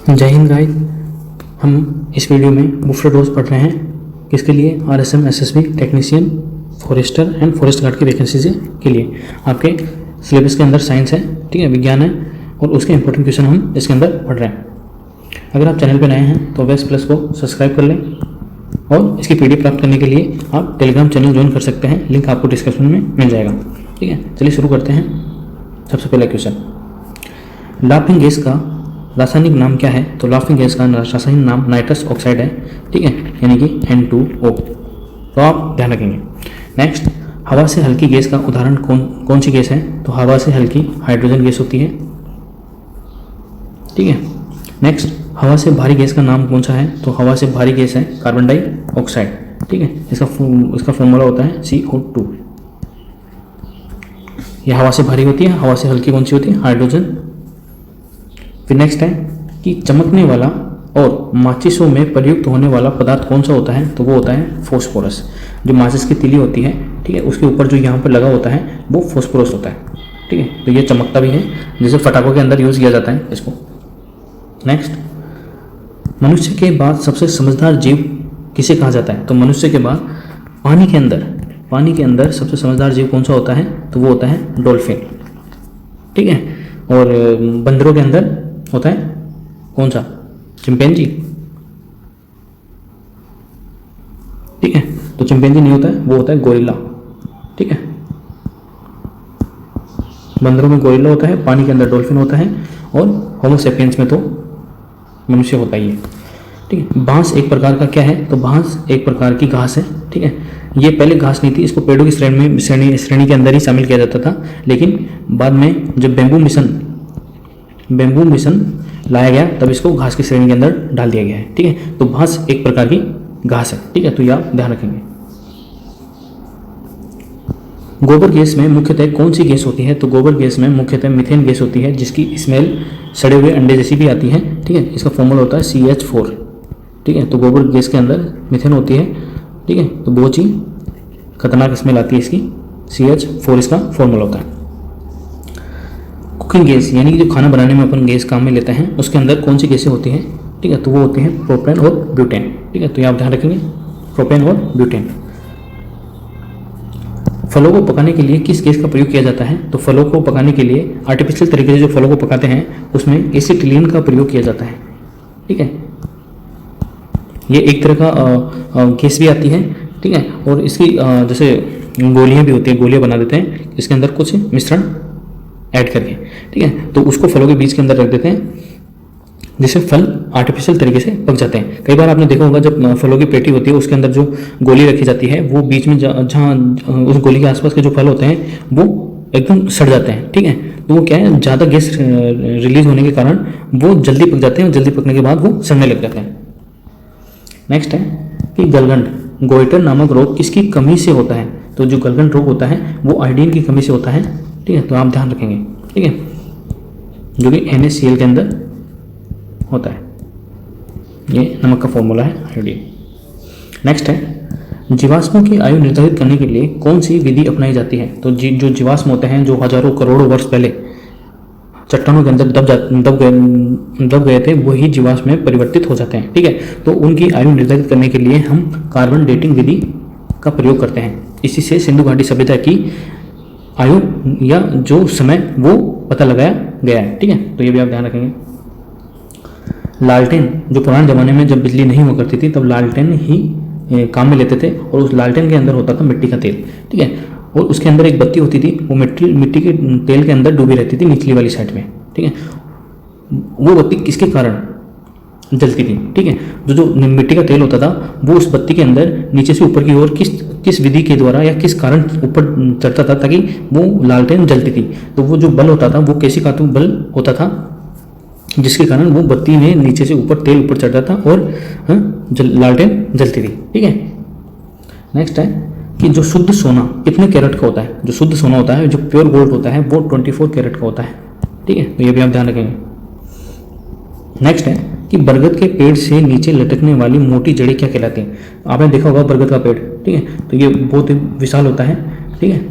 जय हिंद गाइस। हम इस वीडियो में बूस्टर डोज पढ़ रहे हैं किसके लिए, RSM SSB technician forester and forest guard की वैकेंसी के लिए। आपके सिलेबस के अंदर साइंस है, ठीक है, विज्ञान है, और उसके इंपॉर्टेंट क्वेश्चन हम इसके अंदर पढ़ रहे हैं। अगर आप चैनल पर नए हैं तो वेस्ट प्लस को सब्सक्राइब कर लें, और इसकी पीडीएफ प्राप्त करने के लिए आप टेलीग्राम चैनल ज्वाइन कर सकते हैं, लिंक आपको डिस्क्रिप्शन में मिल जाएगा। ठीक है, चलिए शुरू करते हैं। सबसे पहला क्वेश्चन, लाफिंग गैस का रासायनिक नाम क्या है? तो लाफिंग गैस का रासायनिक नाम नाइट्रस ऑक्साइड है, ठीक है, यानी कि N2O। तो आप ध्यान रखेंगे। नेक्स्ट, हवा से हल्की गैस का उदाहरण कौन सी गैस है? तो हवा से हल्की हाइड्रोजन गैस होती है, ठीक है। नेक्स्ट, हवा से भारी गैस का नाम कौन सा है? तो हवा से भारी गैस है कार्बन डाइऑक्साइड, ठीक है। इसका फॉर्मूला होता है CO2। यह हवा से भारी होती है, हवा से हल्की कौन सी होती है? हाइड्रोजन। फिर नेक्स्ट है कि चमकने वाला और माचिसों में प्रयुक्त होने वाला पदार्थ कौन सा होता है? तो वो होता है फॉस्फोरस। जो माचिस की तीली होती है, ठीक है, उसके ऊपर जो यहाँ पर लगा होता है वो फॉस्फोरस होता है, ठीक है। तो ये चमकता भी है, जैसे पटाखों के अंदर यूज़ किया जाता है इसको। नेक्स्ट, मनुष्य के बाद सबसे समझदार जीव किसे कहा जाता है? तो मनुष्य के बाद पानी के अंदर सबसे समझदार जीव कौन सा होता है? तो वो होता है डॉल्फिन, ठीक है। और बंदरों के अंदर होता है कौन सा? चिंपैंजी, ठीक है। तो चिंपैंजी नहीं होता है, वो होता है गोरिल्ला, ठीक है। बंदरों में गोरिल्ला होता है, पानी के अंदर डॉल्फिन होता है, और होमो सेपियंस में तो मनुष्य होता ही है, ठीक है। बांस एक प्रकार का क्या है? तो बांस एक प्रकार की घास है, ठीक है। ये पहले घास नहीं थी, इसको पेड़ों की श्रेणी के अंदर ही शामिल किया जाता था, लेकिन बाद में जब बेम्बू मिशन लाया गया तब इसको घास की श्रेणी के अंदर डाल दिया गया है, ठीक है। तो बांस एक प्रकार की घास है, ठीक है, तो ये आप ध्यान रखेंगे। गोबर गैस में मुख्यतः कौन सी गैस होती है? तो गोबर गैस में मुख्यतः मीथेन गैस होती है, जिसकी स्मेल सड़े हुए अंडे जैसी भी आती है, ठीक है। इसका फॉर्मूला होता है CH4, ठीक है। तो गोबर गैस के अंदर मीथेन होती है, ठीक है, तो बहुत ही खतरनाक स्मेल आती है इसकी, CH4 इसका फॉर्मूला होता है। कुकिंग गैस यानी कि जो खाना बनाने में अपन गैस काम में लेते हैं, उसके अंदर कौन सी गैसें होती हैं? ठीक है, तो वो होती हैं प्रोपेन और ब्यूटेन, ठीक है। तो ये आप ध्यान रखेंगे, प्रोपेन और ब्यूटेन। फलों को पकाने के लिए किस गैस का प्रयोग किया जाता है? तो फलों को पकाने के लिए आर्टिफिशियल तरीके से जो फलों को पकाते हैं उसमें एसिटिलीन का प्रयोग किया जाता है, ठीक है। ये एक तरह का गैस भी आती है, ठीक है, और इसकी जैसे गोलियां भी होती हैं, गोलियां बना देते हैं इसके अंदर कुछ मिश्रण ऐड करके, ठीक है। तो उसको फलों के बीज के अंदर रख देते हैं, जिससे फल आर्टिफिशियल तरीके से पक जाते हैं। कई बार आपने देखा होगा जब फलों की पेटी होती है उसके अंदर जो गोली रखी जाती है, वो बीच में जहाँ उस गोली के आसपास के जो फल होते हैं वो एकदम सड़ जाते हैं, ठीक है। तो वो क्या है, ज़्यादा गैस रिलीज होने के कारण वो जल्दी पक जाते हैं, और जल्दी पकने के बाद वो सड़ने लग जाते हैं। नेक्स्ट है कि गलगंड गोइटर नामक रोग किसकी कमी से होता है? तो जो गलगंड रोग होता है वो आयोडीन की कमी से होता है, ठीक है। तो आप ध्यान रखेंगे, ठीक है, जो कि NaCl के अंदर होता है। ये नमक का फॉर्मूला है, आयोडीन। नेक्स्ट है, जीवाश्मों की आयु निर्धारित करने के लिए कौन सी विधि अपनाई जाती है? तो जो जीवाश्म होते हैं, जो हजारों करोड़ों वर्ष पहले चट्टानों के अंदर दब गए थे, वही जीवाश्म में परिवर्तित हो जाते हैं, ठीक है। तो उनकी आयु निर्धारित करने के लिए हम कार्बन डेटिंग विधि का प्रयोग करते हैं। इसी से सिंधु घाटी सभ्यता की आयु या जो समय वो पता लगाया गया है, ठीक है। तो ये भी आप ध्यान रखेंगे। लालटेन, जो पुराने ज़माने में जब बिजली नहीं हुआ करती थी तब लालटेन ही काम में लेते थे, और उस लालटेन के अंदर होता था मिट्टी का तेल, ठीक है, और उसके अंदर एक बत्ती होती थी, वो मिट्टी के तेल के अंदर डूबी रहती थी निचली वाली साइड में, ठीक है। वो बत्ती किसके कारण जलती थी? ठीक है, जो मिट्टी का तेल होता था वो उस बत्ती के अंदर नीचे से ऊपर की ओर किस विधि के द्वारा या किस कारण ऊपर चढ़ता था ताकि वो लालटेन जलती थी। तो वो जो बल होता था वो कैसी का बल होता था, जिसके कारण वो बत्ती में नीचे से ऊपर तेल ऊपर चढ़ता था और लालटेन जलती थी, ठीक है। नेक्स्ट है कि जो शुद्ध सोना कितने कैरेट का होता है? जो शुद्ध सोना होता है, जो प्योर गोल्ड होता है, वो 24 कैरेट का होता है, ठीक है। तो ये भी आप ध्यान रखेंगे। नेक्स्ट है कि बरगद के पेड़ से नीचे लटकने वाली मोटी जड़ें क्या कहलाती हैं? आपने देखा होगा बरगद का पेड़, ठीक है, तो ये बहुत ही विशाल होता है, ठीक है,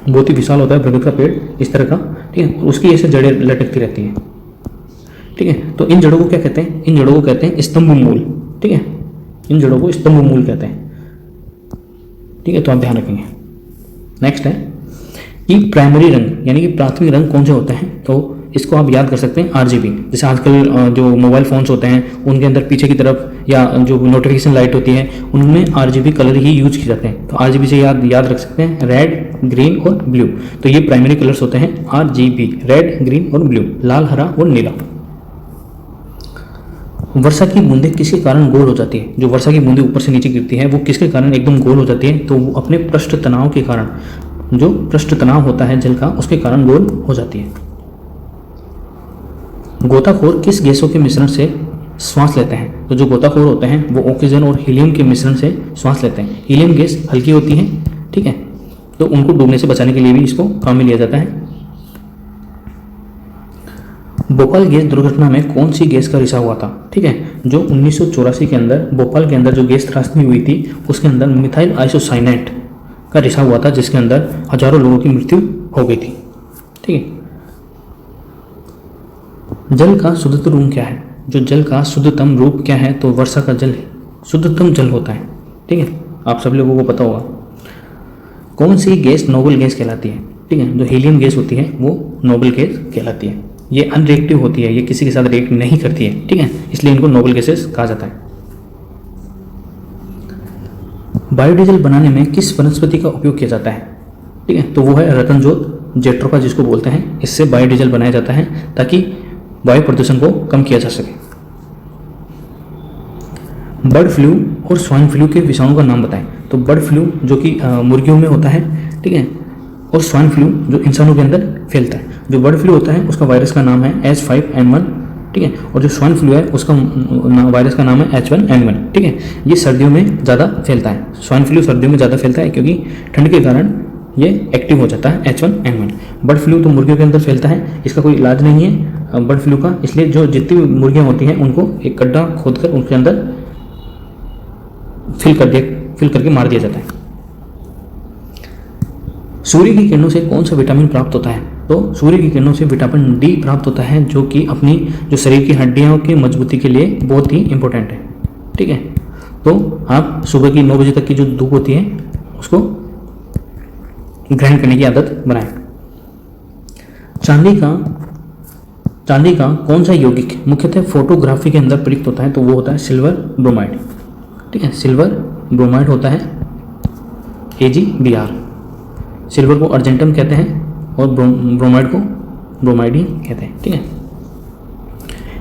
बहुत ही विशाल होता है बरगद का पेड़ इस तरह का, ठीक है, उसकी ऐसे जड़ें लटकती रहती हैं, ठीक है। तो इन जड़ों को क्या कहते हैं? इन जड़ों को कहते हैं स्तंभ मूल, ठीक है, इन जड़ों को स्तंभ मूल कहते हैं, ठीक है। तो आप ध्यान रखेंगे। नेक्स्ट है कि प्राइमरी रंग यानी कि प्राथमिक रंग कौन से होते हैं, तो इसको आप याद कर सकते हैं RGB। जैसे आजकल जो मोबाइल फ़ोन्स होते हैं उनके अंदर पीछे की तरफ या जो नोटिफिकेशन लाइट होती है उनमें RGB कलर ही यूज किए जाते हैं। तो RGB से याद रख सकते हैं रेड, ग्रीन और ब्लू। तो ये प्राइमरी कलर्स होते हैं RGB, रेड, ग्रीन और ब्लू, लाल, हरा और नीला। वर्षा की बूंदें किसके कारण गोल हो जाती है? जो वर्षा की बूंदें ऊपर से नीचे गिरती है वो किसके कारण एकदम गोल हो जाती है? तो वो अपने पृष्ठ तनाव के कारण, जो पृष्ठ तनाव होता है जल का उसके कारण गोल हो जाती है। गोताखोर किस गैसों के मिश्रण से श्वास लेते हैं? तो जो गोताखोर होते हैं वो ऑक्सीजन और हीलियम के मिश्रण से श्वास लेते हैं। हीलियम गैस हल्की होती है, ठीक है, तो उनको डूबने से बचाने के लिए भी इसको काम में लिया जाता है। भोपाल गैस दुर्घटना में कौन सी गैस का रिसाव हुआ था? ठीक है, जो 1984 के अंदर भोपाल के अंदर जो गैस त्रासदी हुई थी उसके अंदर मिथाइल आइसोसाइनेट का रिसाव हुआ था, जिसके अंदर हजारों लोगों की मृत्यु हो गई थी, ठीक है। जल का शुद्धतम रूप क्या है? जो जल का शुद्धतम रूप क्या है? तो वर्षा का जल शुद्धतम जल होता है, ठीक है, आप सब लोगों को पता होगा। कौन सी गैस नोबल गैस कहलाती है? ठीक है, जो हीलियम गैस होती है वो नोबल गैस कहलाती है। ये अनरिएक्टिव होती है, ये किसी के साथ रिएक्ट नहीं करती है, ठीक है, इसलिए इनको नोबल गैसेस कहा जाता है। बायोडीजल बनाने में किस वनस्पति का उपयोग किया जाता है? ठीक है, तो वो है रतनजोत, जेट्रोफा जिसको बोलते हैं। इससे बायोडीजल बनाया जाता है ताकि वायु प्रदूषण को कम किया जा सके। बर्ड फ्लू और स्वाइन फ्लू के विषाणु का नाम बताएं। तो बर्ड फ्लू जो कि मुर्गियों में होता है, ठीक है, और स्वाइन फ्लू जो इंसानों के अंदर फैलता है। जो बर्ड फ्लू होता है उसका वायरस का नाम है H5N1, ठीक है, और जो स्वाइन फ्लू है उसका वायरस का नाम है H1N1, ठीक है। ये सर्दियों में ज़्यादा फैलता है, स्वाइन फ्लू सर्दियों में ज़्यादा फैलता है क्योंकि ठंड के कारण ये एक्टिव हो जाता है H1N1। बर्ड फ्लू तो मुर्गियों के अंदर फैलता है, इसका कोई इलाज नहीं है बर्ड फ्लू का, इसलिए जो जितनी मुर्गियाँ होती हैं उनको एक गड्ढा खोदकर उनके अंदर फिल करके मार दिया जाता है। सूर्य की किरणों से कौन सा विटामिन प्राप्त होता है? तो सूर्य की किरणों से विटामिन डी प्राप्त होता है, जो कि अपनी जो शरीर की हड्डियों की मजबूती के लिए बहुत ही इंपॉर्टेंट है, ठीक है। तो आप सुबह की 9 बजे तक की जो धूप होती है उसको ग्रहण करने की आदत बनाएं। चांदी का कौन सा यौगिक मुख्यतः फोटोग्राफी के अंदर प्रयुक्त होता है? तो वो होता है सिल्वर ब्रोमाइड, ठीक है, सिल्वर ब्रोमाइड होता है AgBr। सिल्वर को अर्जेंटम कहते हैं और ब्रोमाइड को ब्रोमाइड ही कहते हैं, ठीक है।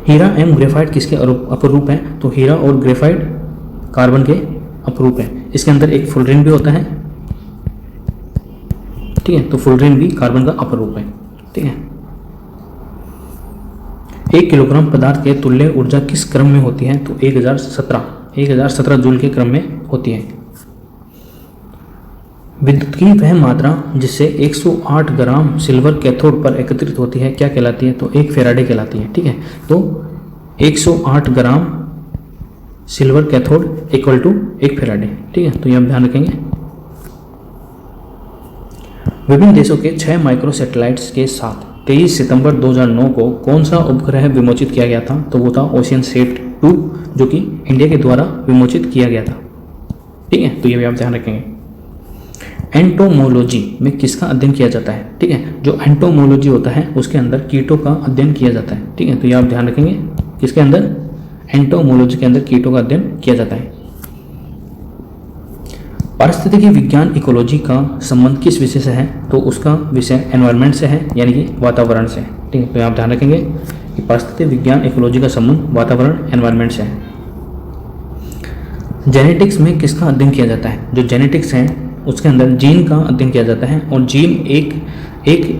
हीरा एवं ग्रेफाइट किसके अपरूप है? तो हीरा और ग्रेफाइट कार्बन के अपरूप है। इसके अंदर एक फुलरिन भी होता है, ठीक है, तो फुलरिन भी कार्बन का अपरूप है, ठीक है। 1 किलोग्राम पदार्थ के तुल्य ऊर्जा किस क्रम में होती है? तो 1017 जूल के क्रम में होती है। विद्युत की वह मात्रा जिससे 108 ग्राम सिल्वर कैथोड पर एकत्रित होती है क्या कहलाती है? तो 1 फेराडे कहलाती है, ठीक है। तो 108 gram silver cathode equal to 1 faraday, ठीक है, तो ये आप ध्यान रखेंगे। विभिन्न देशों के 6 माइक्रो सैटेलाइट्स के साथ 23 सितंबर 2009 को कौन सा उपग्रह विमोचित किया गया था? तो वो था ओशियनसेट 2, जो कि इंडिया के द्वारा विमोचित किया गया था, ठीक है, तो ये भी आप ध्यान रखेंगे। एंटोमोलॉजी में किसका अध्ययन किया जाता है? ठीक है, जो एंटोमोलॉजी होता है उसके अंदर कीटों का अध्ययन किया जाता है, ठीक है, तो ये आप ध्यान रखेंगे। किसके अंदर? एंटोमोलॉजी के अंदर कीटों का अध्ययन किया जाता है। पारिस्थितिकी विज्ञान इकोलॉजी का संबंध किस विषय से है? तो उसका विषय एनवायरनमेंट से है, यानी कि वातावरण से, ठीक है, तो आप ध्यान रखेंगे कि पारिस्थितिकी विज्ञान इकोलॉजी का संबंध वातावरण एनवायरनमेंट से है। जेनेटिक्स में किसका अध्ययन किया जाता है? जो जेनेटिक्स है उसके अंदर जीन का अध्ययन किया जाता है, और जीन एक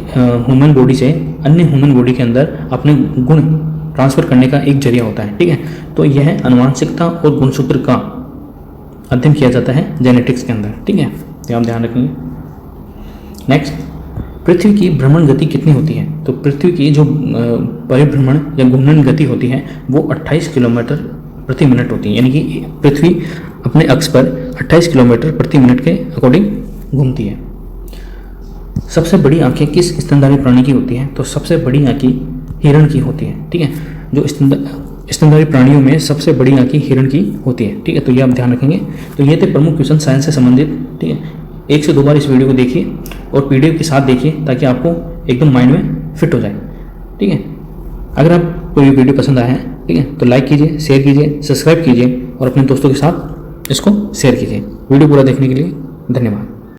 ह्यूमन बॉडी से अन्य ह्यूमन बॉडी के अंदर अपने गुण ट्रांसफर करने का एक जरिया होता है, ठीक है, तो यह आनुवांशिकता और गुणसूत्र का अध्ययन किया जाता है जेनेटिक्स के अंदर, ठीक है, तो आप ध्यान रखेंगे। नेक्स्ट, पृथ्वी की भ्रमण गति कितनी होती है? तो पृथ्वी की जो परिभ्रमण या घूर्णन गति होती है वो 28 किलोमीटर प्रति मिनट होती है, यानी कि पृथ्वी अपने अक्ष पर 28 किलोमीटर प्रति मिनट के अकॉर्डिंग घूमती है। सबसे बड़ी आंखें किस स्तनधारी प्राणी की होती हैं? तो सबसे बड़ी आंखें हिरण की होती है, ठीक है। जो स्तनधारी प्राणियों में सबसे बड़ी आँखें हिरण की होती है। ठीक है, तो ये आप ध्यान रखेंगे। तो ये थे प्रमुख क्वेश्चन साइंस से संबंधित। ठीक है, 1 से 2 बार इस वीडियो को देखिए और PDF के साथ देखिए ताकि आपको एकदम माइंड में फिट हो जाए। ठीक है, अगर आपको ये वीडियो पसंद आया है, ठीक है, तो लाइक कीजिए, शेयर कीजिए, सब्सक्राइब कीजिए और अपने दोस्तों के साथ इसको शेयर कीजिए। वीडियो पूरा देखने के लिए धन्यवाद।